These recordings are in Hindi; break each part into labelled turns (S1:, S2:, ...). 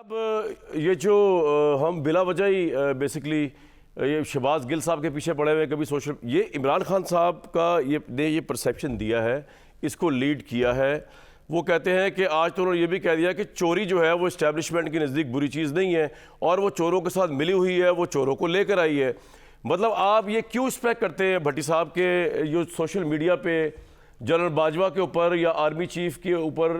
S1: अब ये जो हम बिला वजह ही बेसिकली ये शहबाज गिल साहब के पीछे पड़े हुए कभी सोशल ये इमरान खान साहब का ये परसेप्शन दिया है, इसको लीड किया है। वो कहते हैं कि आज तो उन्होंने ये भी कह दिया कि चोरी जो है वो इस्टेब्लिशमेंट के नज़दीक बुरी चीज़ नहीं है और वो चोरों के साथ मिली हुई है, वो चोरों को लेकर आई है। मतलब आप ये क्यों एक्सपेक्ट करते हैं भट्टी साहब के जो सोशल मीडिया पे जनरल बाजवा के ऊपर या आर्मी चीफ के ऊपर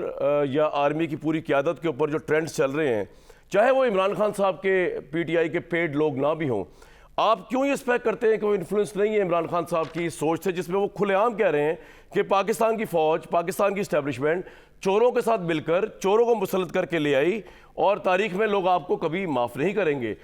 S1: या आर्मी की पूरी क़यादत के ऊपर जो ट्रेंड्स चल रहे हैं, चाहे वो इमरान खान साहब के पीटीआई के पेड लोग ना भी हों, आप क्यों ये एक्सपेक्ट करते हैं कि वो इन्फ्लुएंस नहीं है इमरान खान साहब की सोच से, जिसमें वो खुलेआम कह रहे हैं कि पाकिस्तान की फ़ौज, पाकिस्तान की इस्टेब्लिशमेंट चोरों के साथ मिलकर चोरों को मुसल्लत करके ले आई और तारीख में लोग आपको कभी माफ़ नहीं करेंगे।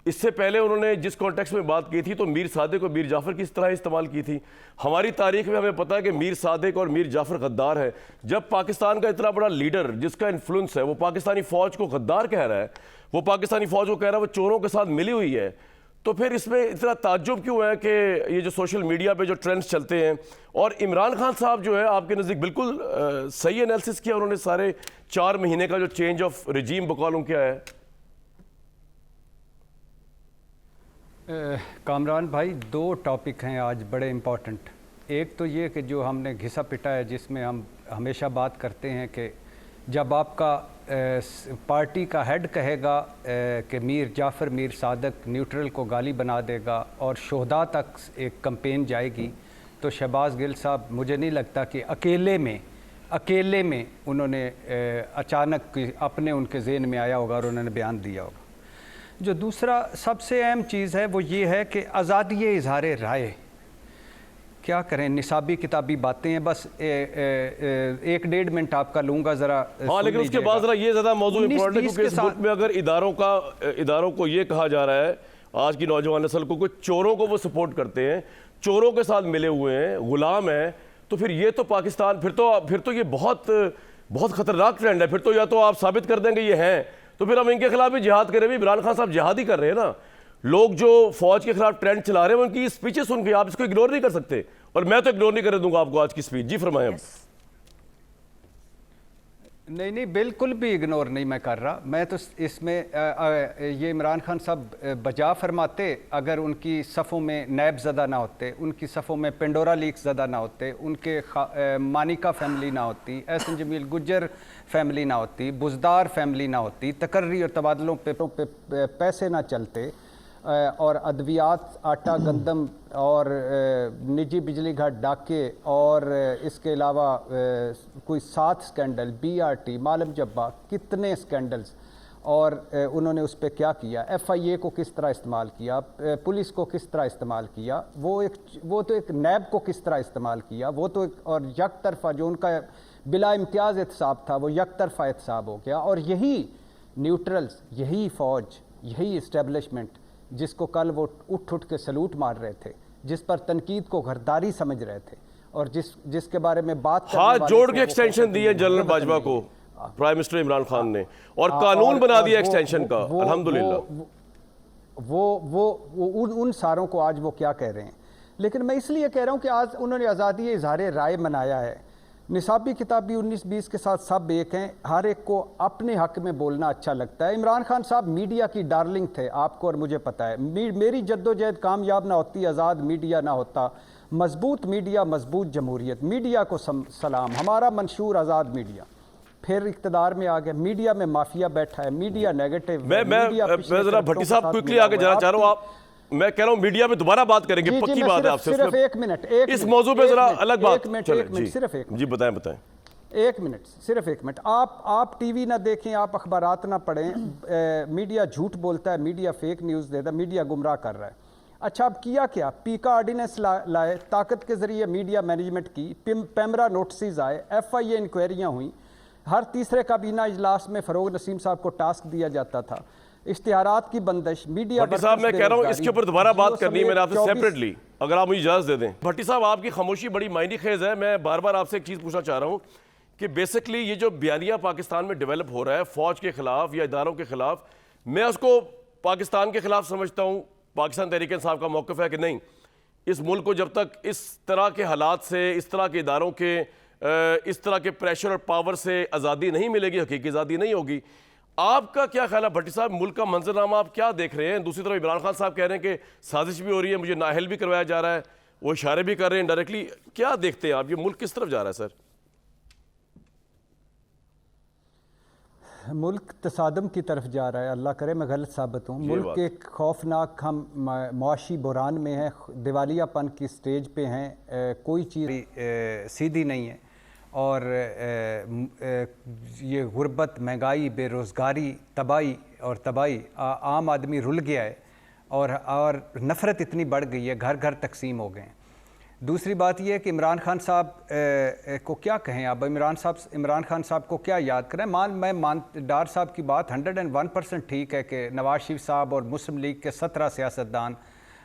S1: इससे पहले उन्होंने जिस कॉन्टेक्स्ट में बात की थी तो मीर सादिक और मीर जाफ़र किस तरह इस्तेमाल की थी। हमारी तारीख में हमें पता है कि मीर सादिक और मीर जाफ़र गद्दार है। जब पाकिस्तान का इतना बड़ा लीडर जिसका इन्फ्लुएंस है वो पाकिस्तानी फ़ौज को गद्दार कह रहा है, वो पाकिस्तानी फ़ौज को कह रहा है वो चोरों के साथ मिली हुई है, तो फिर इसमें इतना ताज्जुब क्यों है कि ये जो सोशल मीडिया पे जो ट्रेंड्स चलते हैं। और इमरान खान साहब जो है आपके नज़दीक बिल्कुल सही एनालिसिस किया उन्होंने, सारे 4 महीने का जो चेंज ऑफ रिजीम बकौलूं क्या है।
S2: कामरान भाई, 2 टॉपिक हैं आज बड़े इम्पॉर्टेंट। एक तो ये कि जो हमने घिसा पिटा है, जिसमें हम हमेशा बात करते हैं कि जब आपका पार्टी का हेड कहेगा कि मीर जाफ़र मीर सादिक न्यूट्रल को गाली बना देगा और शोहदा तक एक कैंपेन जाएगी, तो शहबाज गिल साहब मुझे नहीं लगता कि अकेले में उन्होंने अचानक अपने उनके ज़हन में आया होगा और उन्होंने बयान दिया होगा। जो दूसरा सबसे अहम चीज़ है वो ये है कि आज़ादी इज़हार राय, क्या करें, निसाबी किताबी बातें हैं। बस 1-1.5 मिनट आपका लूँगा ज़रा।
S1: हाँ, लेकिन उसके बाद ज़रा ये ज़्यादा मौजूद इम्पोर्टेंट है क्योंकि इस मुल्क में अगर इदारों को ये कहा जा रहा है आज की नौजवान नस्ल को चोरों को वो सपोर्ट करते हैं, चोरों के साथ मिले हुए हैं, गुलाम हैं, तो फिर ये तो पाकिस्तान फिर तो ये बहुत बहुत ख़तरनाक ट्रेंड है। फिर तो या तो आप साबित कर देंगे ये हैं, तो फिर हम इनके खिलाफ भी जिहाद करें। भी इमरान खान साहब जिहाद ही कर रहे हैं ना। लोग जो फौज के खिलाफ ट्रेंड चला रहे हैं उनकी स्पीचें सुन के आप इसको इग्नोर नहीं कर सकते, और मैं तो इग्नोर नहीं कर दूंगा आपको आज की स्पीच। जी फरमाएं।
S2: नहीं, बिल्कुल भी इग्नोर नहीं मैं कर रहा। मैं तो इसमें ये इमरान खान साहब बजा फरमाते अगर उनकी सफ़ों में नैब ज़दा ना होते, उनकी सफ़ों में पेंडोरा लीक्स ज़दा ना होते, उनके मानिका फैमिली ना होती, एहसन जमील गुज्जर फैमिली ना होती, बुज़दार फैमिली ना होती, तकर्री और तबादलों पे पैसे ना चलते, और अद्वियात, आटा, गंदम और निजी बिजली घर डाके और इसके अलावा कोई 7 स्कैंडल, BRT, मालम जब्बा, कितने स्कैंडल्स, और उन्होंने उस पर क्या किया, FIA को किस तरह इस्तेमाल किया, पुलिस को किस तरह इस्तेमाल किया, वो तो एक नैब को किस तरह इस्तेमाल किया, वो तो और यक तरफा जो उनका बिला इम्तियाज़ एहतसाब था वो यक तरफा एहतसाब हो गया। और यही न्यूट्रल्स, यही फ़ौज, यही इस्टेब्लिशमेंट जिसको कल वो उठ के सलूट मार रहे थे, जिस पर तनकीद को गरदारी समझ रहे थे, और जिसके बारे में बात
S1: हाथ जोड़ के एक्सटेंशन दी है जनरल बाजवा को प्राइम मिनिस्टर इमरान खान ने, और कानून बना दिया एक्सटेंशन का, अल्हम्दुलिल्लाह।
S2: वो उन सारों को आज वो क्या कह रहे हैं। लेकिन मैं इसलिए कह रहा हूँ कि आज उन्होंने आज़ादी इज़हार राय मनाया है। निसाबी किताबी 19-20 के साथ सब एक हैं, हर एक को अपने हक में बोलना अच्छा लगता है। इमरान खान साहब मीडिया की डार्लिंग थे, आपको और मुझे पता है। मेरी जद्दोजहद कामयाब ना होती, आज़ाद मीडिया ना होता, मजबूत मीडिया, मजबूत जमहूरियत। मीडिया को सलाम, हमारा मंशूर आज़ाद मीडिया फिर इक़्तिदार में आ गया। मीडिया में माफिया बैठा है, मीडिया नेगेटिव।
S1: मैं ज़रा भट्टी साहब क्विकली आगे जाना चाह रहा हूँ। मैं कह रहा हूं मीडिया में दोबारा बात करेंगे, पक्की बात है आपसे।
S2: सिर्फ 1 मिनट,
S1: इस मौजू पे जरा अलग बात।
S2: एक मिनट सिर्फ 1 मिनट।
S1: जी बताएं
S2: 1 मिनट, सिर्फ 1 मिनट। आप टीवी ना देखें, आप अखबारात ना पढ़ें। मीडिया झूठ बोलता है, मीडिया फेक न्यूज़ देता है, मीडिया गुमराह कर रहा है। अच्छा, अब किया क्या, पीका ऑर्डिनेंस लाए, ताकत के जरिए मीडिया मैनेजमेंट की, पैमरा नोटिस आए, FIA इंक्वायरियाँ हुई, हर तीसरे काबीना इजलास में फ़रोग नसीम साहब को टास्क दिया जाता था, इश्तिहारात की बंदिश, मीडिया।
S1: भट्टी साहब मैं कह रहा हूँ इसके ऊपर दोबारा बात करनी है मैंने आपसे सेपरेटली, अगर आप मुझे इजाज़त दे दें। भट्टी साहब आपकी खामोशी बड़ी मायने खेज है। मैं बार बार आपसे एक चीज़ पूछना चाह रहा हूँ कि बेसिकली ये जो बयानिया पाकिस्तान में डेवलप हो रहा है फ़ौज के ख़िलाफ़ या इदारों के ख़िलाफ़, मैं उसको पाकिस्तान के ख़िलाफ़ समझता हूँ। पाकिस्तान तहरीक इंसाफ का मौक़िफ़ है कि नहीं, इस मुल्क को जब तक इस तरह के हालात से, इस तरह के इदारों के इस तरह के प्रेशर और पावर से आज़ादी नहीं मिलेगी, हकीकी आज़ादी नहीं होगी। आपका क्या ख्याल है भट्टी साहब, मुल्क का मंजरनामा आप क्या देख रहे हैं? दूसरी तरफ इमरान खान साहब कह रहे हैं कि साजिश भी हो रही है, मुझे नाअहल भी करवाया जा रहा है, वो इशारे भी कर रहे हैं डायरेक्टली। क्या देखते हैं आप, ये मुल्क किस तरफ जा रहा है सर?
S2: मुल्क तसादम की तरफ जा रहा है, अल्लाह करे मैं गलत साबित हूँ। मुल्क एक खौफनाक, हम मुआशी बुरान में हैं, दिवालियापन की स्टेज पे हैं, कोई चीज़ सीधी नहीं है और ये गुर्बत, महंगाई, बेरोज़गारी, तबाही और तबाही, आम आदमी रुल गया है और नफ़रत इतनी बढ़ गई है, घर घर तकसीम हो गए हैं। दूसरी बात यह है कि इमरान खान साहब को क्या कहें अब, इमरान खान साहब को क्या याद करें। डार साहब की बात 101% ठीक है कि नवाज शरीफ साहब और मुस्लिम लीग के 17 सियासतदान,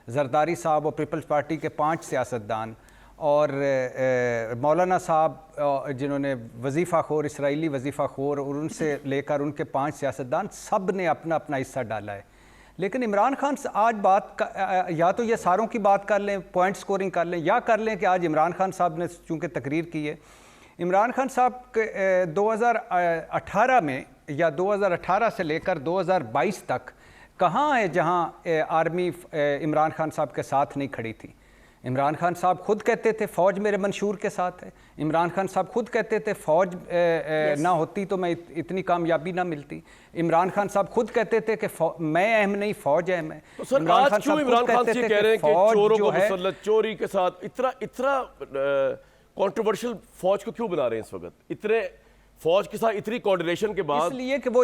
S2: जरदारी साहब और पीपल्स पार्टी के 5 सियासतदान और मौलाना साहब जिन्होंने वजीफ़ा खोर, इसराइली वजीफ़ा खोर और उनसे लेकर उनके 5 सियासतदान, सब ने अपना अपना हिस्सा डाला है। लेकिन इमरान खान आज या तो ये सारों की बात कर लें, पॉइंट स्कोरिंग कर लें, या कर लें कि आज इमरान खान साहब ने चूँकि तकरीर की है। इमरान खान साहब 2018 में या 2018 से लेकर 2022 तक कहाँ है जहाँ आर्मी इमरान खान साहब के साथ नहीं खड़ी थी। इमरान खान साहब खुद कहते थे फ़ौज मेरे मंशूर के साथ है। इमरान खान साहब खुद कहते थे फ़ौज ना होती तो मैं इतनी कामयाबी ना मिलती। इमरान खान साहब खुद कहते थे कि मैं अहम नहीं, फ़ौज अहम है।
S1: तो सर आज क्यों इमरान खान जी कह रहे हैं कि चोरों को मुसल्लत, चोरी के साथ इतना कंट्रोवर्शियल फ़ौज को क्यों बना रहे हैं इस वक्त? इतने फ़ौज के साथ इतनी कोऑर्डिनेशन के बाद
S2: इसलिए कि वो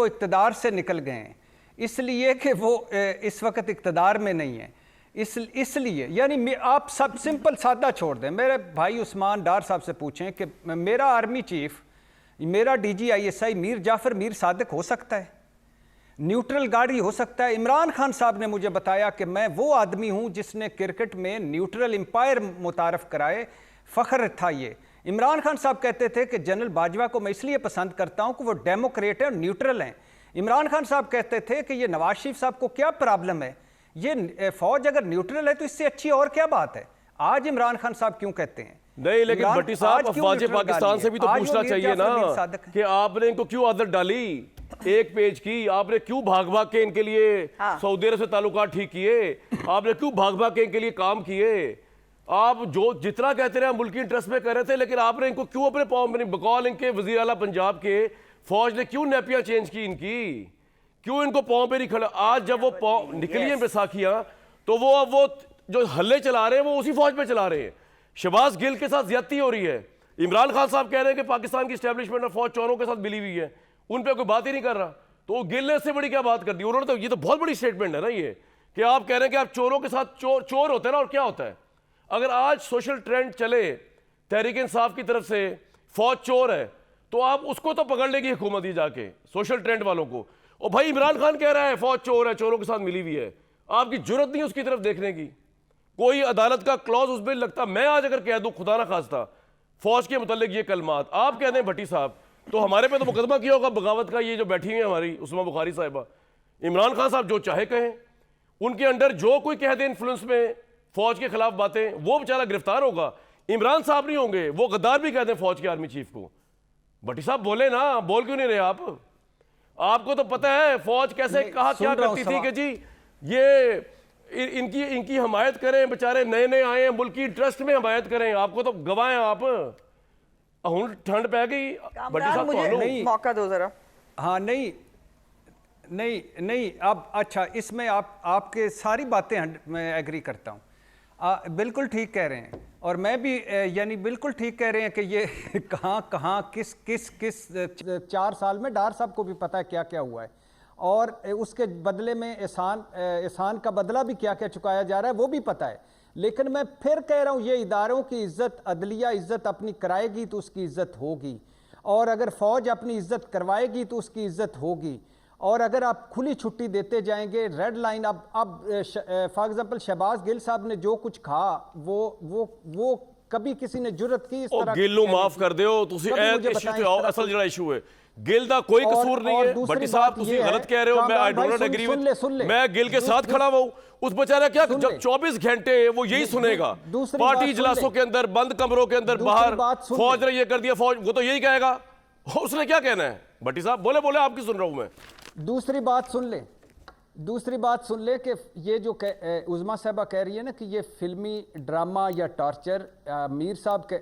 S2: इक़्तिदार से निकल गए हैं, इसलिए कि वो इस वक्त इक़्तिदार में नहीं है, इसलिए यानी आप सब सिंपल सादा छोड़ दें। मेरे भाई उस्मान डार साहब से पूछें कि मेरा आर्मी चीफ, मेरा DGISI मीर जाफ़र मीर सादिक हो सकता है, न्यूट्रल गार्ड ही हो सकता है। इमरान खान साहब ने मुझे बताया कि मैं वो आदमी हूँ जिसने क्रिकेट में न्यूट्रल एम्पायर मुतारफ़ कराए, फ़ख्र था ये। इमरान खान साहब कहते थे कि जनरल बाजवा को मैं इसलिए पसंद करता हूँ कि वो डेमोक्रेट है और न्यूट्रल हैं। इमरान खान साहब कहते थे कि ये नवाज शरीफ साहब को क्या प्रॉब्लम है, ये फौज अगर न्यूट्रल है तो इससे अच्छी और क्या बात है। आज इमरान खान साहब क्यों कहते हैं
S1: नहीं, लेकिन भट्टी साहब अफवाज पाकिस्तान से भी तो पूछना चाहिए ना कि आपने इनको क्यों आदत डाली 1 पेज की, आपने क्यों भाग भाग के इनके लिए सऊदी अरब से ताल्लुकात ठीक किए, आपने क्यों भाग भाग के इनके लिए काम किए। आप जो जितना कहते रहे मुल्की इंटरेस्ट में कर रहे थे, लेकिन आपने इनको क्यों अपने पाँव में, बकौल इनके वजीर आला पंजाब के, फौज ने क्यों नेपियां चेंज की इनकी, क्यों इनको पाँव पे नहीं खड़ा। आज जब वो पाँव निकली हैं बैसाखियां तो वो जो हल्ले चला रहे हैं वो उसी फौज पे चला रहे हैं। शहबाज गिल के साथ ज्यादती हो रही है। इमरान खान साहब कह रहे हैं कि पाकिस्तान की स्टैब्लिशमेंट और फौज चोरों के साथ मिली हुई है, उन पर कोई बात ही नहीं कर रहा। तो गिल ने इससे बड़ी क्या बात कर दी उन्होंने, तो ये तो बहुत बड़ी स्टेटमेंट है ना ये, कि आप कह रहे हैं कि आप चोरों के साथ चोर होते हैं ना, और क्या होता है। अगर आज सोशल ट्रेंड चले तहरीक इंसाफ की तरफ से फौज चोर है तो आप उसको तो पकड़ लेगी हुकूमत ही जाके, सोशल ट्रेंड वालों को। और भाई इमरान खान कह रहा है फौज चोर है, चोरों के साथ मिली हुई है, आपकी जरूरत नहीं उसकी तरफ देखने की, कोई अदालत का क्लॉज उसमें लगता। मैं आज अगर कह दूं खुदा ना खास्ता फौज के मुतालिक ये कलमात आप कह दें भट्टी साहब, तो हमारे पे तो मुकदमा किया होगा बगावत का। ये जो बैठी हुई है हमारी उस्मा बुखारी साहिबा, इमरान खान साहब जो चाहे कहें, उनके अंडर जो कोई कह दे इन्फ्लुएंस में फौज के खिलाफ बातें, वो बेचारा गिरफ्तार होगा। इमरान साहब नहीं होंगे, वो गद्दार भी कह दें फौज के आर्मी चीफ को। भट्टी साहब बोले ना, बोल क्यों नहीं रहे आप? आपको तो पता है फौज कैसे कहा क्या करती थी कि जी ये इनकी हमायत करें, बेचारे नए नए आए हैं, मुल्क की ट्रस्ट में हमायत करें। आपको तो गवाएं आप, हुन ठंड पै गई भट्टी साहब,
S3: मुझे मौका दो जरा।
S2: हाँ नहीं अब अच्छा, इसमें आपके सारी बातें मैं एग्री करता हूँ, बिल्कुल ठीक कह रहे हैं। और मैं भी यानी बिल्कुल ठीक कह रहे हैं कि ये कहाँ किस 4 साल में डार साहब को भी पता है क्या क्या हुआ है, और उसके बदले में एहसान का बदला भी क्या क्या चुकाया जा रहा है वो भी पता है। लेकिन मैं फिर कह रहा हूँ, ये इदारों की इज्जत, अदलिया इज्जत अपनी कराएगी तो उसकी इज्जत होगी, और अगर फौज अपनी इज्जत करवाएगी तो उसकी इज्जत होगी। और अगर आप खुली छुट्टी देते जाएंगे, रेड लाइन, अब फॉर एग्जांपल शहबाज गिल साहब ने जो कुछ कहा वो कभी किसी ने जुर्रत की इस तरह
S1: गिल माफ कर दो तुसी असल जड़ा इशू है गिल दा कोई कसूर नहीं है। भट्टी साहब तुसी गलत कह रहे हो, मैं आई डोंट एग्री विद, मैं गिल के साथ खड़ा हूं। उस बेचारा क्या जब 24 घंटे वो यही सुनेगा, पार्टी इजलासों के अंदर, बंद कमरों के अंदर, बाहर फौज ने ये कर दिया, फौज, वो तो यही कहेगा। उसने क्या कहना है? भट्टी साहब बोले बोले, आपकी सुन रहा हूं मैं।
S2: दूसरी बात सुन ले कि ये जो उज़मा साहबा कह रही है ना कि ये फिल्मी ड्रामा या टॉर्चर,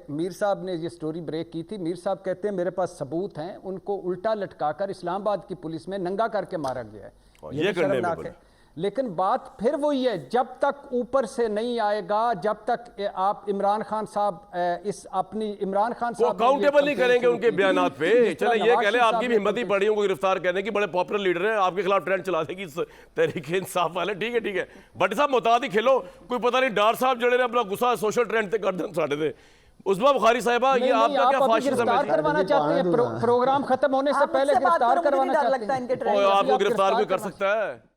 S2: मीर साहब ने ये स्टोरी ब्रेक की थी। मीर साहब कहते हैं मेरे पास सबूत हैं, उनको उल्टा लटकाकर इस्लामाबाद की पुलिस में नंगा करके मारा गया है।
S1: ये
S2: भी
S1: करने में
S2: शर्मनाक
S1: बोले।
S2: है। लेकिन बात फिर वही है, जब तक ऊपर से नहीं आएगा, जब तक आप इमरान खान साहब इमरान खान
S1: को
S2: साहब
S1: अकाउंटेबल नहीं करेंगे उनके बयानात पे। चले ये कह ले, आपकी भी हिम्मत ही
S2: पड़ी।
S1: पड़ी उनको गिरफ्तार करने की, बड़े पॉपुलर लीडर हैं, आपके खिलाफ ट्रेंड चला देगी तहरीक इंसाफ वाले। ठीक है भट्टी साहब मुताद ही खेलो, कोई पता नहीं डार साहब जड़े ने अपना गुस्सा सोशल ट्रेंड ते कर दें साढ़े थे। उस्मा बुखारी साहिबा, ये आपका क्या फाशिज्म
S2: गिरफ्तार
S1: है?
S2: करवाना चाहते हैं? प्रोग्राम खत्म होने से
S3: आप
S2: पहले
S3: मुझसे बात
S2: गिरफ्तार
S3: करो, मुझे
S2: करवाना
S3: नहीं डर
S2: चाहते
S3: लगता
S2: हैं?
S3: इनके
S1: ओ,
S3: ट्रेंड
S1: आपको गिरफ्तार कोई कर
S2: करवा-
S1: सकता है?